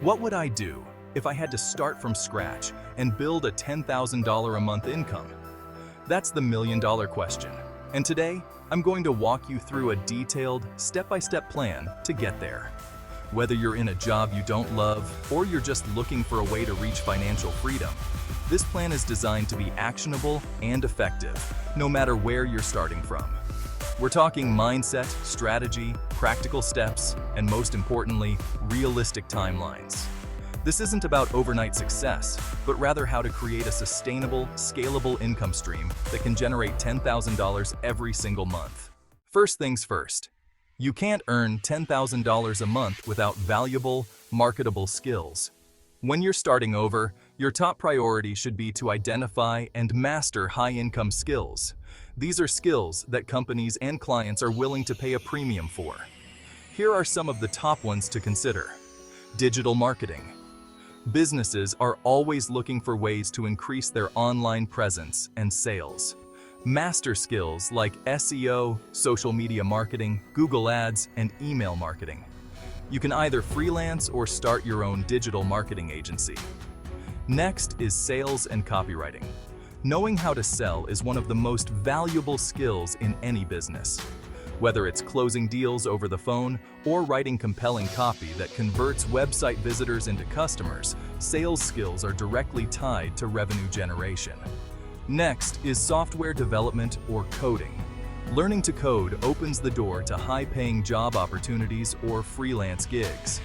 What would I do if I had to start from scratch and build a $10,000 a month income? That's the million-dollar question. And today, I'm going to walk you through a detailed, step-by-step plan to get there. Whether you're in a job you don't love or you're just looking for a way to reach financial freedom, this plan is designed to be actionable and effective, no matter where you're starting from. We're talking mindset, strategy, practical steps, and most importantly, realistic timelines. This isn't about overnight success, but rather how to create a sustainable, scalable income stream that can generate $10,000 every single month. First things first, you can't earn $10,000 a month without valuable, marketable skills. When you're starting over, your top priority should be to identify and master high-income skills. These are skills that companies and clients are willing to pay a premium for. Here are some of the top ones to consider. Digital marketing. Businesses are always looking for ways to increase their online presence and sales. Master skills like SEO, social media marketing, Google Ads, and email marketing. You can either freelance or start your own digital marketing agency. Next is sales and copywriting. Knowing how to sell is one of the most valuable skills in any business. Whether it's closing deals over the phone or writing compelling copy that converts website visitors into customers, sales skills are directly tied to revenue generation. Next is software development or coding. Learning to code opens the door to high-paying job opportunities or freelance gigs.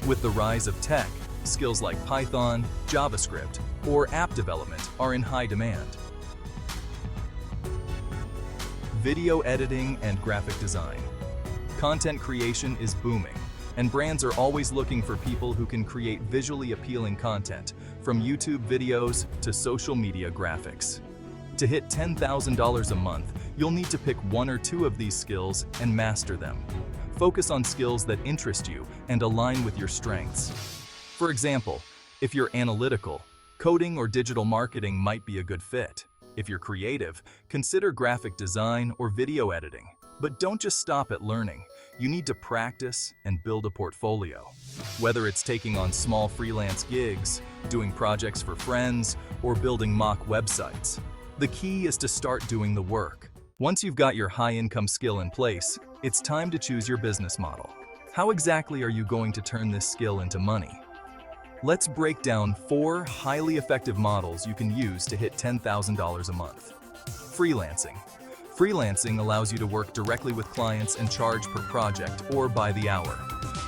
With the rise of tech, skills like Python, JavaScript, or app development are in high demand. Video editing and graphic design. Content creation is booming, and brands are always looking for people who can create visually appealing content, from YouTube videos to social media graphics. To hit $10,000 a month, you'll need to pick one or two of these skills and master them. Focus on skills that interest you and align with your strengths. For example, if you're analytical, coding or digital marketing might be a good fit. If you're creative, consider graphic design or video editing. But don't just stop at learning. You need to practice and build a portfolio. Whether it's taking on small freelance gigs, doing projects for friends, or building mock websites, the key is to start doing the work. Once you've got your high-income skill in place, it's time to choose your business model. How exactly are you going to turn this skill into money? Let's break down 4 highly effective models you can use to hit $10,000 a month. Freelancing. Freelancing allows you to work directly with clients and charge per project or by the hour.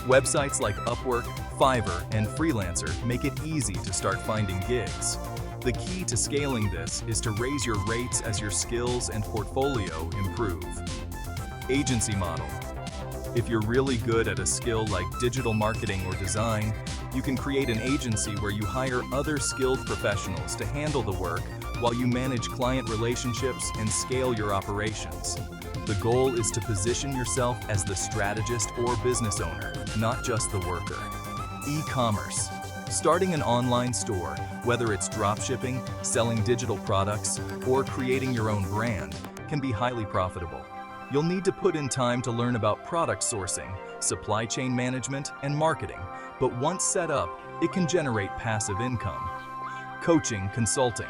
Websites like Upwork, Fiverr, and Freelancer make it easy to start finding gigs. The key to scaling this is to raise your rates as your skills and portfolio improve. Agency model. If you're really good at a skill like digital marketing or design, you can create an agency where you hire other skilled professionals to handle the work while you manage client relationships and scale your operations. The goal is to position yourself as the strategist or business owner, not just the worker. E-commerce. Starting an online store, whether it's dropshipping, selling digital products, or creating your own brand, can be highly profitable. You'll need to put in time to learn about product sourcing, supply chain management, and marketing, but once set up, it can generate passive income. Coaching, consulting.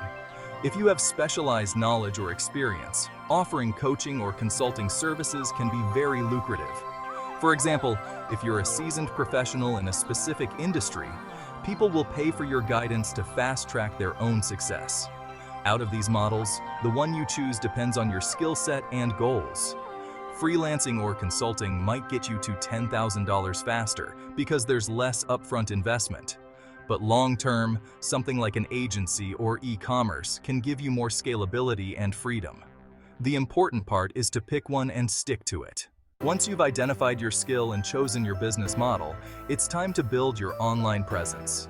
If you have specialized knowledge or experience, offering coaching or consulting services can be very lucrative. For example, if you're a seasoned professional in a specific industry, people will pay for your guidance to fast-track their own success. Out of these models, the one you choose depends on your skill set and goals. Freelancing or consulting might get you to $10,000 faster because there's less upfront investment. But long-term, something like an agency or e-commerce can give you more scalability and freedom. The important part is to pick one and stick to it. Once you've identified your skill and chosen your business model, it's time to build your online presence.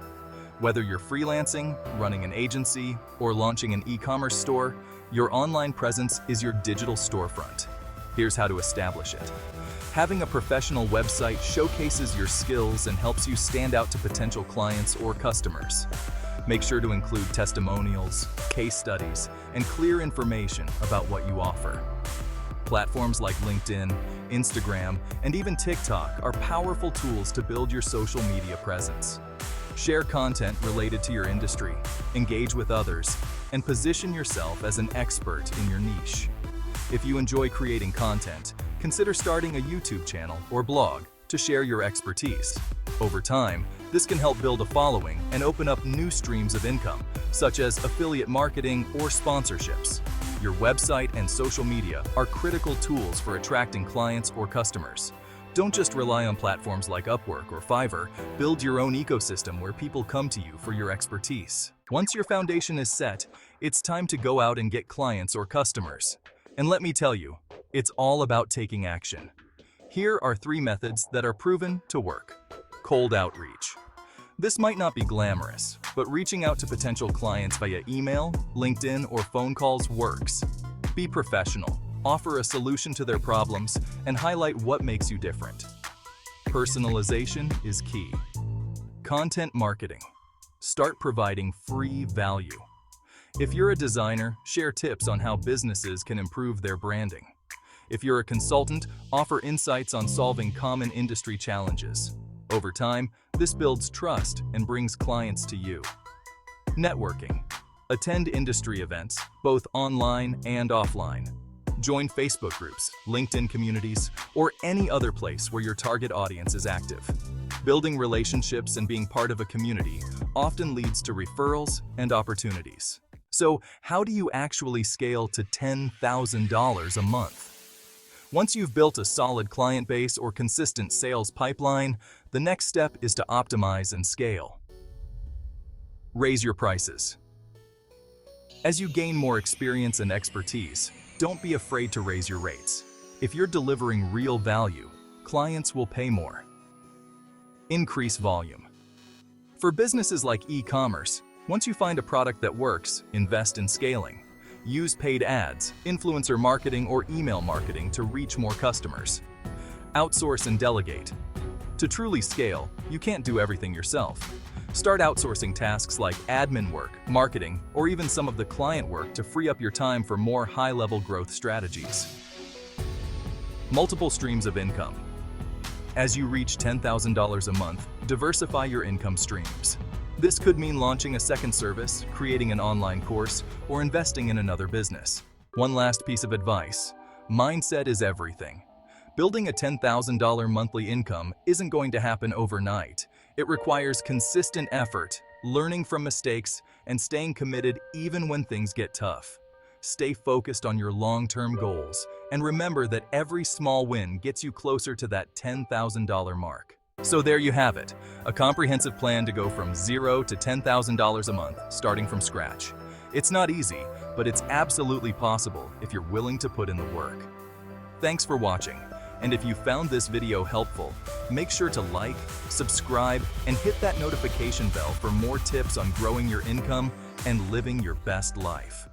Whether you're freelancing, running an agency, or launching an e-commerce store, your online presence is your digital storefront. Here's how to establish it. Having a professional website showcases your skills and helps you stand out to potential clients or customers. Make sure to include testimonials, case studies, and clear information about what you offer. Platforms like LinkedIn, Instagram, and even TikTok are powerful tools to build your social media presence. Share content related to your industry, engage with others, and position yourself as an expert in your niche. If you enjoy creating content, consider starting a YouTube channel or blog to share your expertise. Over time, this can help build a following and open up new streams of income, such as affiliate marketing or sponsorships. Your website and social media are critical tools for attracting clients or customers. Don't just rely on platforms like Upwork or Fiverr. Build your own ecosystem where people come to you for your expertise. Once your foundation is set, it's time to go out and get clients or customers. And let me tell you, it's all about taking action. Here are 3 methods that are proven to work. Cold outreach. This might not be glamorous, but reaching out to potential clients via email, LinkedIn, or phone calls works. Be professional, offer a solution to their problems, and highlight what makes you different. Personalization is key. Content marketing. Start providing free value. If you're a designer, share tips on how businesses can improve their branding. If you're a consultant, offer insights on solving common industry challenges. Over time, this builds trust and brings clients to you. Networking. Attend industry events, both online and offline. Join Facebook groups, LinkedIn communities, or any other place where your target audience is active. Building relationships and being part of a community often leads to referrals and opportunities. So, how do you actually scale to $10,000 a month? Once you've built a solid client base or consistent sales pipeline, the next step is to optimize and scale. Raise your prices. As you gain more experience and expertise, don't be afraid to raise your rates. If you're delivering real value, clients will pay more. Increase volume. For businesses like e-commerce, once you find a product that works, invest in scaling. Use paid ads, influencer marketing, or email marketing to reach more customers. Outsource and delegate. To truly scale, you can't do everything yourself. Start outsourcing tasks like admin work, marketing, or even some of the client work to free up your time for more high-level growth strategies. Multiple streams of income. As you reach $10,000 a month, diversify your income streams. This could mean launching a second service, creating an online course, or investing in another business. One last piece of advice: mindset is everything. Building a $10,000 monthly income isn't going to happen overnight. It requires consistent effort, learning from mistakes, and staying committed even when things get tough. Stay focused on your long-term goals, and remember that every small win gets you closer to that $10,000 mark. So there you have it, a comprehensive plan to go from $0 to $10,000 a month, starting from scratch. It's not easy, but it's absolutely possible if you're willing to put in the work. Thanks for watching, and if you found this video helpful, make sure to like, subscribe, and hit that notification bell for more tips on growing your income and living your best life.